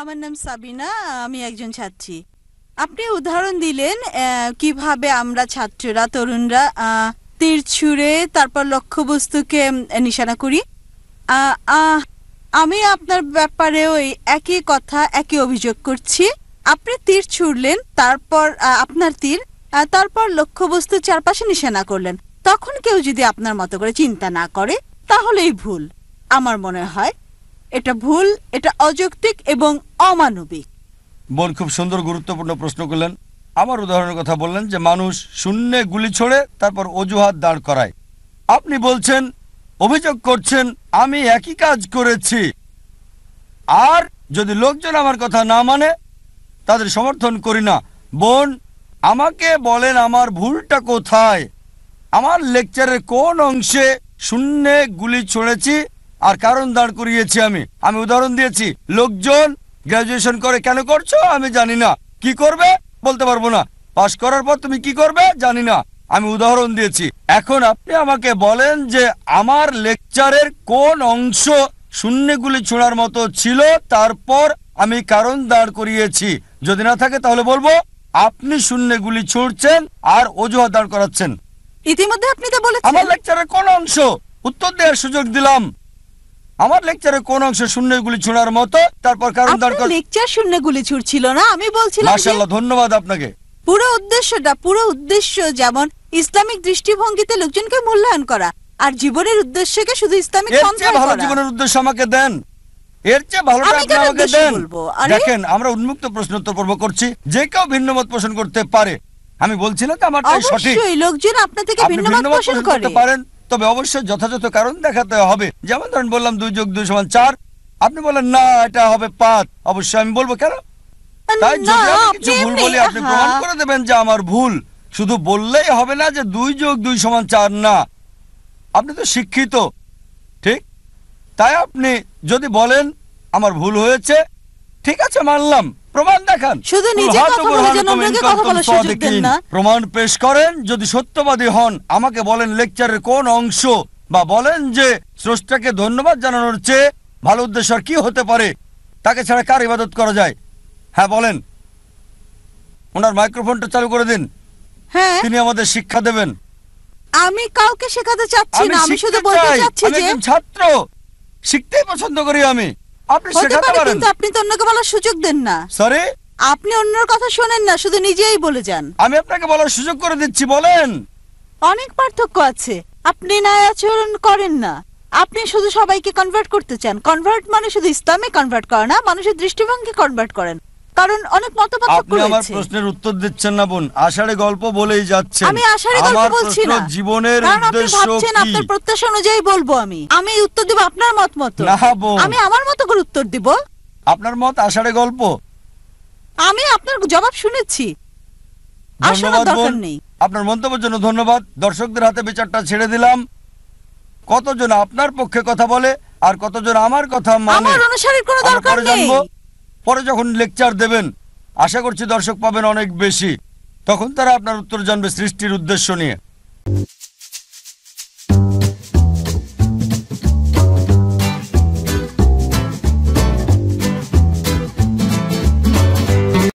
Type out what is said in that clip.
আমার নাম সাবিনা, আমি একজন ছাত্রী। আপনি উদাহরণ দিলেন কিভাবে আমরা ছাত্ররা তরুণরা তীর ছুঁড়ে তারপর লক্ষ্যবস্তুকে নিশানা করি। আমি আপনার ব্যাপারে ওই একই কথা, একই অভিযোগ করছি। আপনি তীর ছুঁড়লেন, তারপর আপনার তীর, তারপর লক্ষ্যবস্তুর চারপাশে নিশানা করলেন। তখন কেউ যদি আপনার মতো করে চিন্তা না করে তাহলেই ভুল। আমার মনে হয় এটা ভুল, এটা অযৌক্তিক এবং অমানবিক। বোন খুব সুন্দর গুরুত্বপূর্ণ প্রশ্ন করলেন। আমার উদাহরণের কথা বললেন যে মানুষ শূন্যে গুলি ছোড়ে তারপর অজুহাত দাঁড় করায়। আপনি বলছেন, অভিযোগ করছেন আমি একই কাজ করেছি, আর যদি লোকজন আমার কথা না মানে তাদের সমর্থন করি না। বোন, আমাকে বলেন আমার ভুলটা কোথায়, আমার লেকচারের কোন অংশে শূন্যে গুলি ছুঁড়েছি আর কারণ দাঁড় করিয়েছি। আমি উদাহরণ দিয়েছি। লোকজন গ্রাজুয়েশন করে কেন করছো আমি জানি না, কি করবে বলতে পারবো না, পাশ করার পর তুমি কি করবে জানি না, আমি উদাহরণ দিয়েছি। এখন আপনি আমাকে বলেন যে আমার লেকচারের কোন অংশ শূন্যে গুলি ছোড়ার মতো ছিল, তারপর আমি কারণ দাঁড় করিয়েছি। যদি না থাকে তাহলে বলবো আপনি শূন্যে গুলি ছুড়ছেন আর অজুহাত দাঁড় করাচ্ছেন। ইতিমধ্যে আপনি তো বলেছেন আমার লেকচারের কোন অংশ, উত্তর দেওয়ার সুযোগ দিলাম, আমার লেকচারে কোন অংশ শূন্য গুলি ছোড়ার মতো, তারপর কারণ দাঁড় কর। লেকচার শূন্য গুলি ছুড়ছিল না, আমি বলছিলাম মাশাআল্লাহ, ধন্যবাদ আপনাকে। পুরো উদ্দেশ্য যেমন ইসলামিক দৃষ্টিভঙ্গিতে লোকজনকে মূল্যায়ন করা, আর জীবনের উদ্দেশ্যকে শুধু ইসলামিক পন্থায় করা। ভালো জীবনের উদ্দেশ্য আমাকে দেন, এর চেয়ে ভালোটা আপনি আমাকে দেন। দেখেন, আমরা উন্মুক্ত প্রশ্নোত্তর পর্ব করছি, যে কেউ ভিন্ন মত পোষণ করতে পারে। আমি বলছি না যে আমারটাই সঠিক, অবশ্যই লোকজন আপনার থেকে ভিন্ন মত পোষণ করতে পারেন, তবে অবশ্যই যথাযথ কারণ দেখাতে হবে। যেমন ধরেন বললাম 2 যোগ 2 সমান 4, আপনি বলেন না এটা হবে 5, অবশ্যই আমি বলবো কেন। তাই যদি আমি কিছু ভুল বলি আপনি প্রমাণ করে দেবেন যে আমার ভুল। শুধু বললেই হবে না যে 2 যোগ 2 সমান 4 না। আপনি তো শিক্ষিত, ঠিক? তাই আপনি যদি বলেন আমার ভুল হয়েছে, ঠিক আছে মানলাম, প্রমাণ দেখান। শুধু নিজে কথা বলে যেন অন্যকে কথা বলার সুযোগ দেন না। প্রমাণ পেশ করেন। যদি সত্যবাদী হন আমাকে বলেন লেকচারের কোন অংশ, বা বলেন যে স্রষ্টাকে ধন্যবাদ জানানোর চেয়ে ভালো উদ্দেশ্য আর কি হতে পারে, তাকে ছাড়া কার ইবাদত করা যায়। হ্যাঁ বলেন। ওনার মাইক্রোফোনটা চালু করে দিন। হ্যাঁ, তিনি আমাদের শিক্ষা দেবেন। আমি কাউকে শেখাতে চাচ্ছি না, আমি শুধু বলতে চাচ্ছি যে আমি ছাত্র, শিখতেই পছন্দ করি আমি। আপনি শেখাতে পারেন, কিন্তু আপনি তো অন্যকে বলার সুযোগ দেন না। সরি, আপনি অন্যের কথা শোনেন না, শুধু নিজেই বলে যান। আমি আপনাকে বলার সুযোগ করে দিচ্ছি, বলেন। অনেক পার্থক্য আছে। আপনি ন্যায় আচরণ করেন না, আপনি শুধু সবাইকে কনভার্ট করতে চান। কনভার্ট মানে শুধু ইসলামে কনভার্ট করা না, মানুষের দৃষ্টিভঙ্গি কনভার্ট করেন। কারণ অনেক মতপার্থক্য রয়েছে। আপনি আমার প্রশ্নের উত্তর দিচ্ছেন না বোন, আষাঢ়ে গল্প বলেই যাচ্ছেন। আমি আষাঢ়ে গল্প বলছি না, জীবনের উদ্দেশ্য কি? আপনার প্রত্যাশা অনুযায়ী বলবো। আমি উত্তর দেব আপনার মত মতো। না বোন, আমি আমার মতো করে উত্তর দিব। আপনার মত আষাঢ়ে গল্প। আমি আপনার জবাব শুনেছি, ধন্যবাদ বোন, আপনার মন্তব্যের জন্য ধন্যবাদ। দর্শকদের হাতে বিচারটা ছেড়ে দিলাম। কতজন আপনার পক্ষে কথা বলে আর কতজন আমার কথা মানে, আমার অনুসারীর কোনো দরকার নেই। পরে যখন লেকচার দেবেন আশা করছি দর্শক পাবেন অনেক বেশি, তখন তারা আপনার উত্তর জানবে সৃষ্টির উদ্দেশ্য নিয়ে।